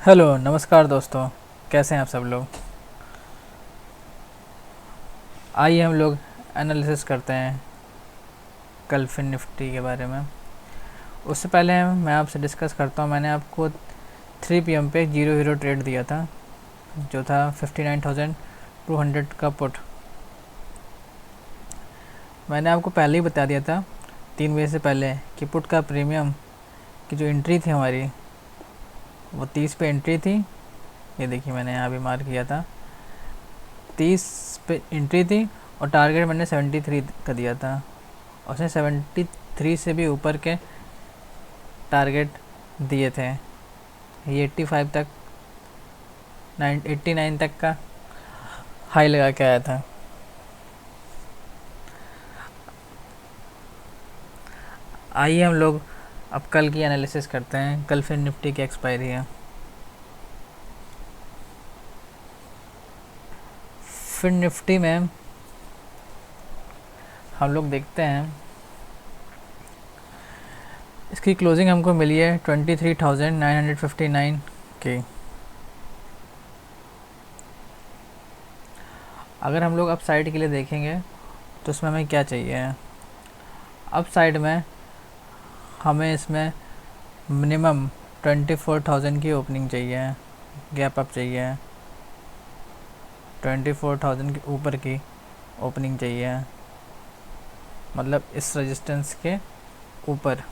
Hello नमस्कार दोस्तों। कैसे हैं आप सब लोग। आइए हम लोग एनालिसिस करते हैं कल फिन निफ्टी के बारे में। उससे पहले मैं आपसे डिस्कस करता हूँ। मैंने आपको 3 PM पे जीरो हीरो ट्रेड दिया था, जो था 59,200 का पुट। मैंने आपको पहले ही बता दिया था 3 बजे से पहले कि पुट का प्रीमियम की जो एंट्री थी हमारी वो 30 पे एंट्री थी। ये देखिए मैंने यहाँ भी मार्क किया था, 30 पे एंट्री थी और टारगेट मैंने 73 का दिया था। उसने 73 से भी ऊपर के टारगेट दिए थे। ये 85 तक 89 तक का हाई लगा के आया था। आइए हम लोग अब कल की एनालिसिस करते हैं। कल फिर निफ्टी की एक्सपायरी है। फिर निफ्टी में हम लोग देखते हैं, इसकी क्लोजिंग हमको मिली है 23,959 की। अगर हम लोग अप साइड के लिए देखेंगे तो इसमें हमें क्या चाहिए। अप साइड में हमें इसमें मिनिमम 24,000 की ओपनिंग चाहिए, गैप अप चाहिए। 24,000 के ऊपर की ओपनिंग चाहिए, मतलब इस रेजिस्टेंस के ऊपर।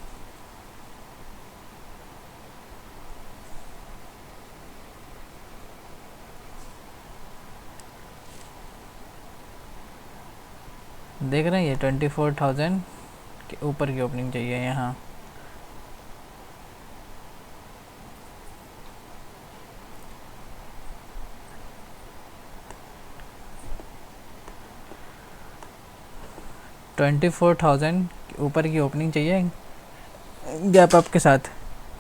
देख रहे हैं, ये 24,000 के ऊपर की ओपनिंग चाहिए यहाँ। $24,000 के ऊपर की ओपनिंग चाहिए गैप अप के साथ।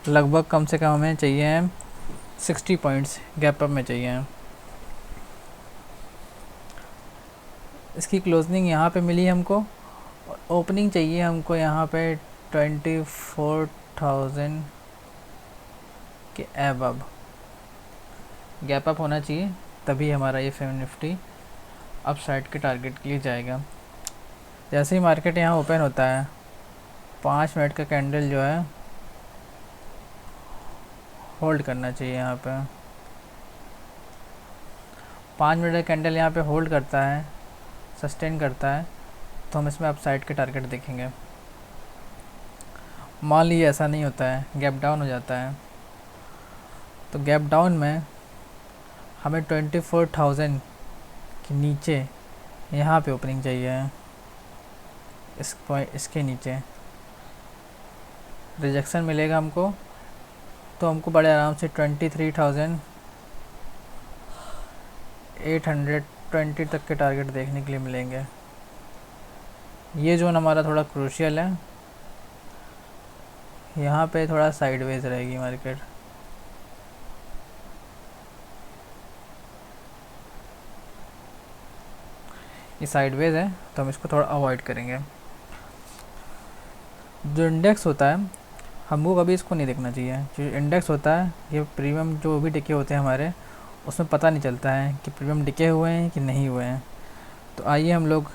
लगभग कम से कम हमें चाहिए 60 पॉइंट्स गैप अप में चाहिए। इसकी क्लोजिंग यहाँ पे मिली हमको, ओपनिंग चाहिए हमको यहाँ पे 24,000 के एबव गैप अप होना चाहिए, तभी हमारा ये फिन निफ्टी अप साइड के टारगेट के लिए जाएगा। जैसे ही मार्केट यहाँ ओपन होता है, 5 मिनट का कैंडल जो है होल्ड करना चाहिए यहाँ पे। 5 मिनट का कैंडल यहाँ पे होल्ड करता है, सस्टेन करता है, तो हम इसमें अप साइड के टारगेट देखेंगे। मान लीजिए ऐसा नहीं होता है, गैप डाउन हो जाता है, तो गैप डाउन में हमें 24,000 के नीचे यहाँ पे ओपनिंग चाहिए। इसके नीचे रिजेक्शन मिलेगा हमको, तो हमको बड़े आराम से 23,820 तक के टारगेट देखने के लिए मिलेंगे। ये जोन हमारा थोड़ा क्रूशियल है, यहाँ पे थोड़ा साइडवेज रहेगी मार्केट। ये साइडवेज है तो हम इसको थोड़ा अवॉइड करेंगे। जो इंडेक्स होता है हमको कभी इसको नहीं देखना चाहिए। जो इंडेक्स होता है, ये प्रीमियम जो भी टिके होते हैं हमारे, उसमें पता नहीं चलता है कि प्रीमियम टिके हुए हैं कि नहीं हुए हैं। तो आइए हम लोग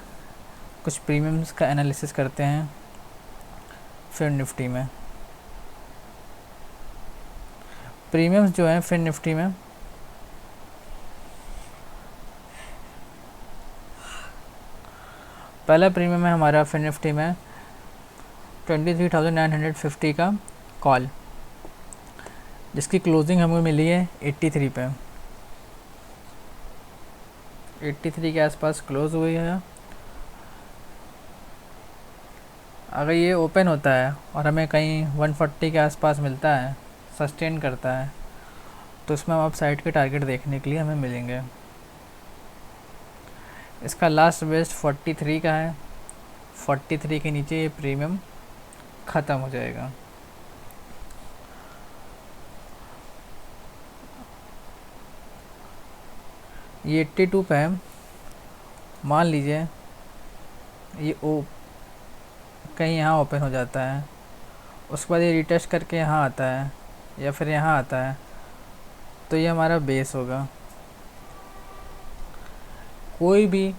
कुछ प्रीमियम्स का एनालिसिस करते हैं फिन निफ्टी में। प्रीमियम्स जो हैं फिन निफ्टी में, पहला प्रीमियम है हमारा फिन निफ्टी में 23,950 का कॉल, जिसकी क्लोजिंग हमें मिली है 83 पे। 83 के आसपास क्लोज हुई है। अगर ये ओपन होता है और हमें कहीं 140 के आसपास मिलता है, सस्टेन करता है, तो इसमें हम अप साइड के टारगेट देखने के लिए हमें मिलेंगे। इसका लास्ट बेस्ट 43 का है। 43 के नीचे ये प्रीमियम ख़त्म हो जाएगा। ये 82 पे है। मान लीजिए ये कहीं यहाँ ओपन हो जाता है, उसके बाद ये रिटेस्ट करके यहाँ आता है या फिर यहाँ आता है, तो ये हमारा बेस होगा। कोई भी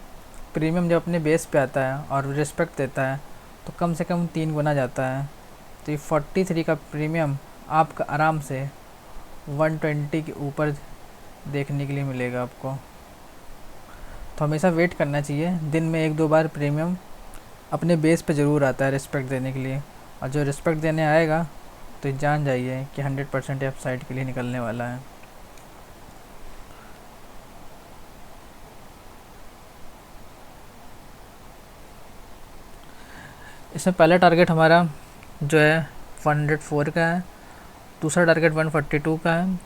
प्रीमियम जब अपने बेस पे आता है और रिस्पेक्ट देता है तो कम से कम 3 गुना जाता है। तो ये 43 का प्रीमियम आपका आराम से 120 के ऊपर देखने के लिए मिलेगा आपको। तो हमेशा वेट करना चाहिए, दिन में 1-2 बार प्रीमियम अपने बेस पे ज़रूर आता है रिस्पेक्ट देने के लिए, और जो रिस्पेक्ट देने आएगा तो जान जाइए कि 100% अप साइड के लिए निकलने वाला है। इसमें पहला टारगेट हमारा जो है 104 का है, दूसरा टारगेट 142 का है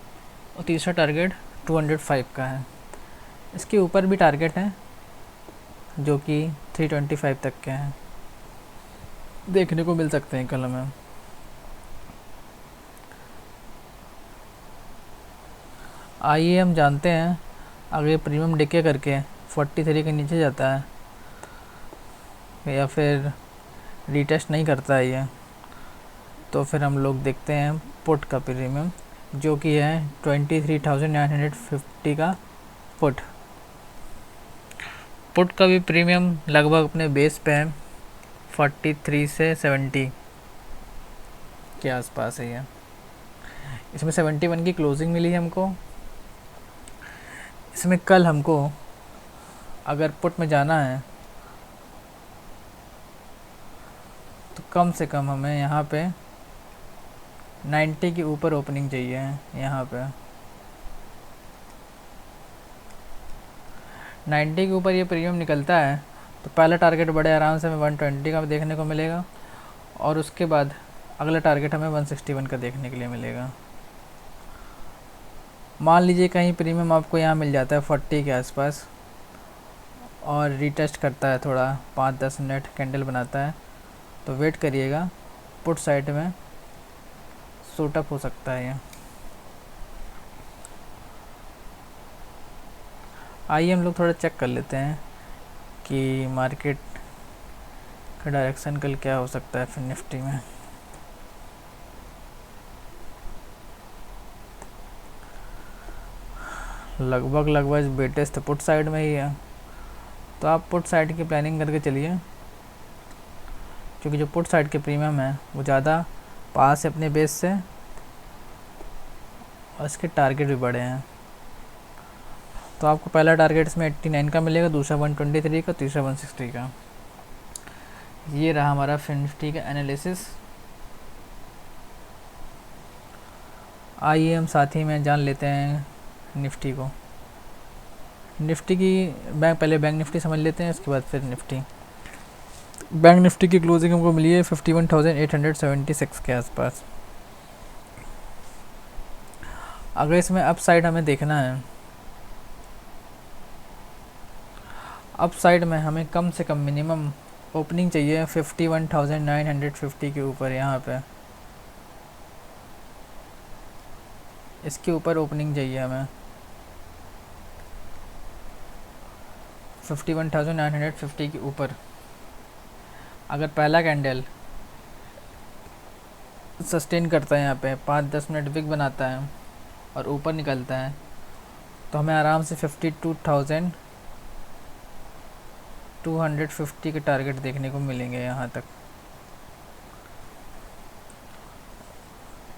और तीसरा टारगेट 205 का है। इसके ऊपर भी टारगेट हैं जो कि 325 तक के हैं, देखने को मिल सकते हैं कल हमें। आइए हम जानते हैं, अगर ये प्रीमियम डिके करके 43 के नीचे जाता है या फिर रीटेस्ट नहीं करता है ये, तो फिर हम लोग देखते हैं पुट का प्रीमियम जो कि है 23,950 का पुट। पुट का भी प्रीमियम लगभग अपने बेस पे है, 43 से 70 के आसपास है ये। इसमें 71 की क्लोजिंग मिली है हमको। इसमें कल हमको अगर पुट में जाना है तो कम से कम हमें यहाँ पे 90 के ऊपर ओपनिंग चाहिए यहाँ पे। 90 के ऊपर ये प्रीमियम निकलता है तो पहला टारगेट बड़े आराम से हमें 120 का देखने को मिलेगा, और उसके बाद अगला टारगेट हमें 161 का देखने के लिए मिलेगा। मान लीजिए कहीं प्रीमियम आपको यहाँ मिल जाता है 40 के आसपास और रीटेस्ट करता है, थोड़ा 5-10 मिनट कैंडल बनाता है, तो वेट करिएगा, पुट साइड में सूट अप हो सकता है ये। आइए हम लोग थोड़ा चेक कर लेते हैं कि मार्केट का डायरेक्शन कल क्या हो सकता है फिर निफ्टी में। लगभग बेटेस्ट तो पुट साइड में ही है, तो आप पुट साइड की प्लानिंग करके चलिए, क्योंकि जो पुट साइड के प्रीमियम है वो ज़्यादा पास है अपने बेस से और इसके टारगेट भी बड़े हैं। तो आपको पहला टारगेट इसमें 89 का मिलेगा, दूसरा 123 का, तीसरा 160 का। ये रहा हमारा फिर निफ्टी का एनालिसिस। आइए हम साथ ही में जान लेते हैं निफ्टी को। निफ्टी की पहले बैंक निफ्टी समझ लेते हैं, उसके बाद फिर निफ्टी। बैंक निफ्टी की क्लोजिंग हमको मिली है 51,876 के आसपास। अगर इसमें अप साइड हमें देखना है, अप साइड में हमें कम से कम मिनिमम ओपनिंग चाहिए 51,950 के ऊपर। यहाँ पे इसके ऊपर ओपनिंग चाहिए हमें 51,950 के ऊपर। अगर पहला कैंडल सस्टेन करता है यहाँ पे 5-10 मिनट विक बनाता है और ऊपर निकलता है, तो हमें आराम से 52,250 के टारगेट देखने को मिलेंगे यहाँ तक।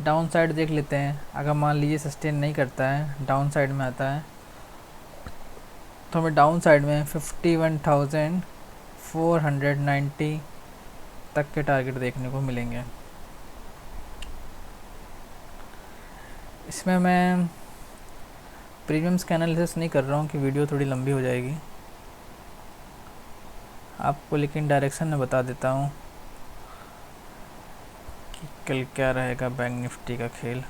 डाउन साइड देख लेते हैं, अगर मान लीजिए सस्टेन नहीं करता है, डाउन साइड में आता है, तो हमें डाउन साइड में 51,490 तक के टारगेट देखने को मिलेंगे। इसमें मैं प्रीमियम्स का एनालिसिस नहीं कर रहा हूँ कि वीडियो थोड़ी लंबी हो जाएगी आपको, लेकिन डायरेक्शन में बता देता हूँ कि कल क्या रहेगा बैंक निफ्टी का खेल।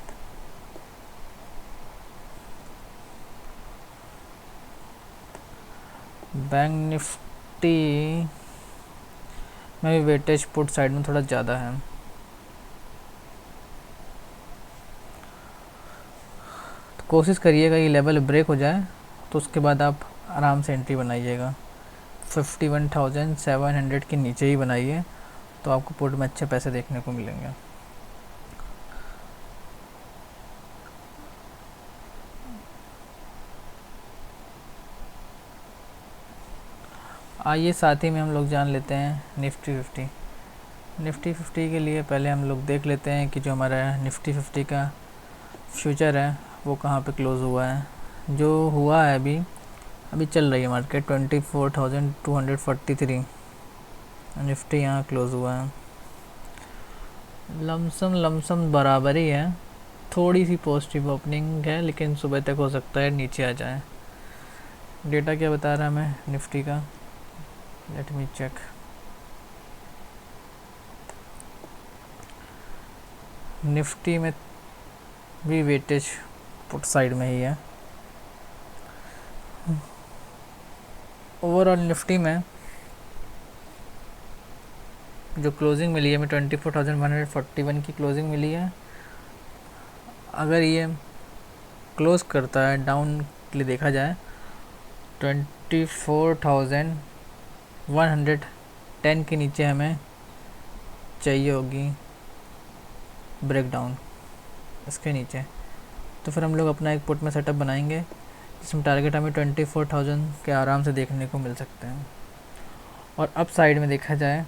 बैंक निफ्टी में भी वेटेज पुट साइड में थोड़ा ज़्यादा है, तो कोशिश करिएगा ये लेवल ब्रेक हो जाए तो उसके बाद आप आराम से एंट्री बनाइएगा। 51,700 के नीचे ही बनाइए, तो आपको पुट में अच्छे पैसे देखने को मिलेंगे। आइए साथ ही में हम लोग जान लेते हैं निफ्टी 50। निफ्टी 50 के लिए पहले हम लोग देख लेते हैं कि जो हमारा निफ्टी 50 का फ्यूचर है वो कहाँ पे क्लोज़ हुआ है। जो हुआ है अभी चल रही है मार्केट 24,243, निफ्टी यहाँ क्लोज़ हुआ है। लमसम बराबर ही है, थोड़ी सी पॉजिटिव ओपनिंग है लेकिन सुबह तक हो सकता है नीचे आ जाए। डेटा क्या बता रहा है हमें निफ्टी का, लेट मी चेक। निफ्टी में भी वेटेज पुट साइड में ही है। ओवरऑल निफ्टी में जो क्लोजिंग मिली है हमें 24,141 की क्लोजिंग मिली है। अगर ये क्लोज करता है डाउन के लिए देखा जाए 24,110 के नीचे हमें चाहिए होगी ब्रेकडाउन इसके नीचे, तो फिर हम लोग अपना एक पुट में सेटअप बनाएंगे जिसमें टारगेट हमें 24,000 के आराम से देखने को मिल सकते हैं। और अप साइड में देखा जाए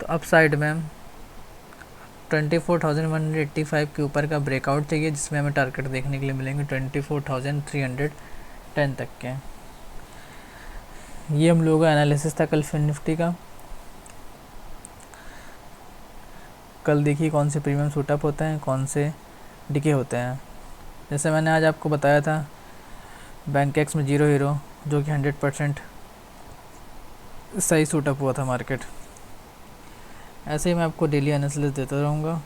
तो अप साइड में 24,185 के ऊपर का ब्रेकआउट चाहिए जिसमें हमें टारगेट देखने के लिए मिलेंगे 24,310 तक के। ये हम लोगों का एनालिसिस था कल निफ्टी का। कल देखिए कौन से प्रीमियम सूटअप होते हैं, कौन से डिके होते हैं। जैसे मैंने आज आपको बताया था बैंकेक्स में 0 हीरो जो कि 100% सही सूटअप हुआ था मार्केट। ऐसे ही मैं आपको डेली एनालिसिस देता रहूँगा।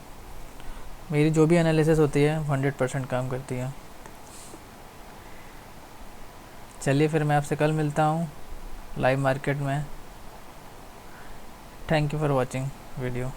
मेरी जो भी एनालिसिस होती है 100% काम करती है। चलिए फिर मैं आपसे कल मिलता हूँ लाइव मार्केट में। Thank you for watching video.